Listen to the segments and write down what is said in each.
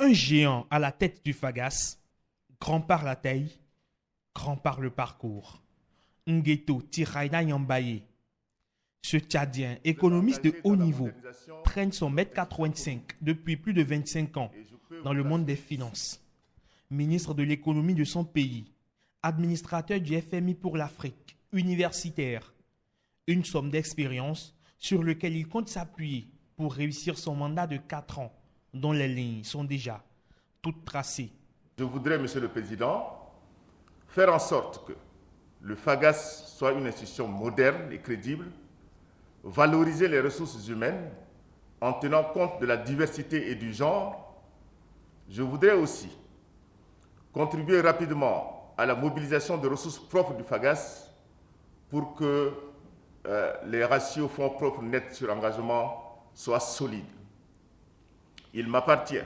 Un géant à la tête du Fagas, grand par la taille, grand par le parcours. Ngueto Tiraina Yambaye. Ce Tchadien, économiste de haut niveau, traîne son 1,85 m depuis plus de 25 ans dans le monde des finances. Ministre de l'économie de son pays, administrateur du FMI pour l'Afrique, universitaire. Une somme d'expérience sur laquelle il compte s'appuyer pour réussir son mandat de 4 ans, dont les lignes sont déjà toutes tracées. Je voudrais, Monsieur le Président, faire en sorte que le FAGAS soit une institution moderne et crédible, valoriser les ressources humaines en tenant compte de la diversité et du genre. Je voudrais aussi contribuer rapidement à la mobilisation des ressources propres du FAGAS pour que les ratios fonds propres nets sur engagement soient solides. Il m'appartient,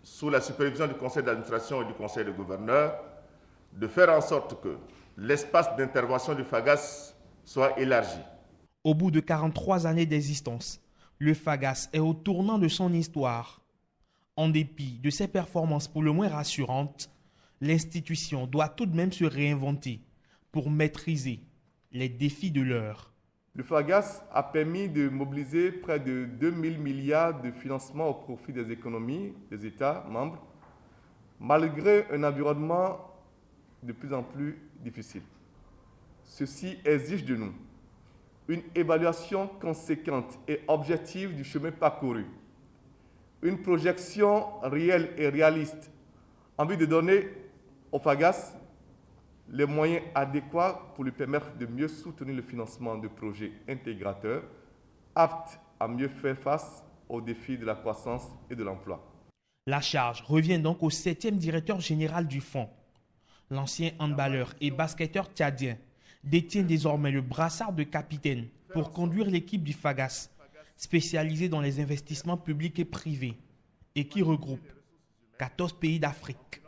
sous la supervision du conseil d'administration et du conseil de gouverneurs, de faire en sorte que l'espace d'intervention du FAGAS soit élargi. Au bout de 43 années d'existence, le FAGAS est au tournant de son histoire. En dépit de ses performances pour le moins rassurantes, l'institution doit tout de même se réinventer pour maîtriser les défis de l'heure. Le FAGAS a permis de mobiliser près de 2 000 milliards de financement au profit des économies des États membres, malgré un environnement de plus en plus difficile. Ceci exige de nous une évaluation conséquente et objective du chemin parcouru, une projection réelle et réaliste en vue de donner au FAGAS les moyens adéquats pour lui permettre de mieux soutenir le financement de projets intégrateurs aptes à mieux faire face aux défis de la croissance et de l'emploi. La charge revient donc au 7e directeur général du fonds. L'ancien handballeur et basketteur tchadien détient désormais le brassard de capitaine pour conduire l'équipe du FAGAS, spécialisée dans les investissements publics et privés, et qui regroupe 14 pays d'Afrique.